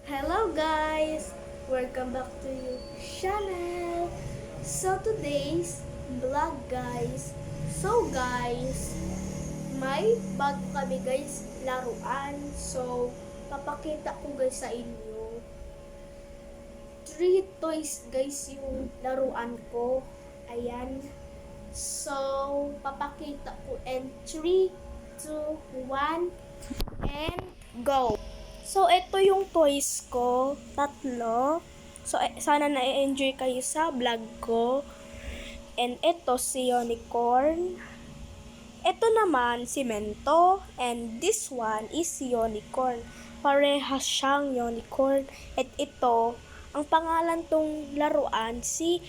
Hello guys! Welcome back to your channel. So today's vlog guys. So guys, may bago kami guys laruan. So papakita ko guys sa inyo. 3 toys guys yung laruan ko. Ayan. So papakita ko and 3, 2, 1 and go! So, ito yung toys ko. 3. So, sana na-enjoy kayo sa vlog ko. And ito si unicorn. Ito naman si Mento. And this one is si unicorn. Parehas siyang unicorn. At ito, ang pangalan tong laruan, si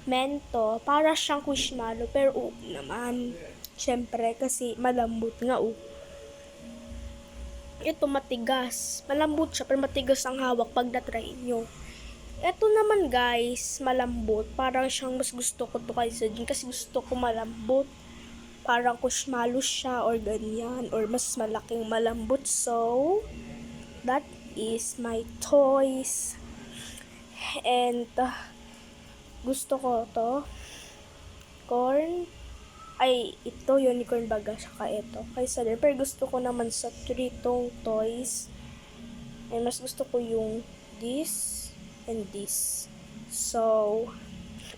Mento. Para siyang Squishmallow. Pero naman. Siyempre, kasi malambot nga ito matigas. Malambot siya, pero matigas ang hawak pag na-try nyo. Ito naman guys, malambot. Parang siyang mas gusto ko to kaysa dyan kasi gusto ko malambot. Parang Squishmallow siya or ganyan. Or mas malaking malambot. So, that is my toys. And, gusto ko to. Corn. Ay, ito unicorn baga, saka ito. Kaysa din. Pero gusto ko naman sa 3 tong toys. And mas gusto ko yung this and this. So,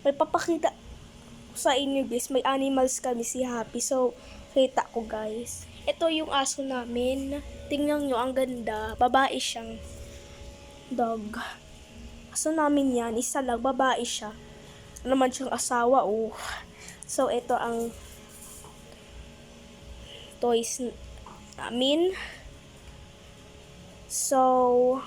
may papakita ko sa inyo guys. May animals kami, si Happy. So, kita ko guys. Ito yung aso namin. Tingnan nyo, ang ganda. Babae siyang dog. Aso namin yan. Isa lang, babae siya. Naman siyang asawa, So, ito ang toys namin. So,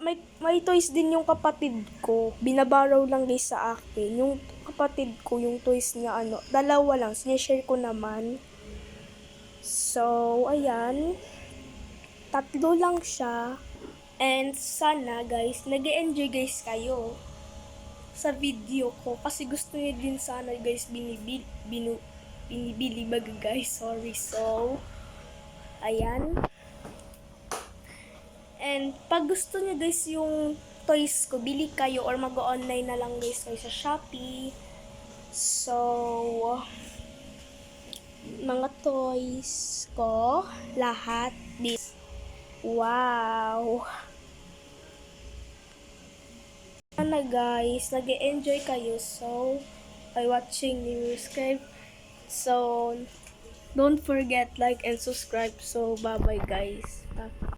may toys din yung kapatid ko. Binaborrow lang guys sa akin. Yung kapatid ko, yung toys niya, dalawa lang. Sinishare ko naman. So, ayan. 3 lang siya. And sana guys, nag-enjoy guys kayo sa video ko. Kasi gusto niyo din sana guys binibili baga guys. Sorry. So, ayan. And pag gusto niyo guys yung toys ko, bili kayo or mag-online na lang guys kayo sa Shopee. So, mga toys ko, lahat this. Wow! Sana guys, nag-enjoy kayo. So, by watching you, subscribe. So, don't forget like and subscribe. So, bye-bye guys.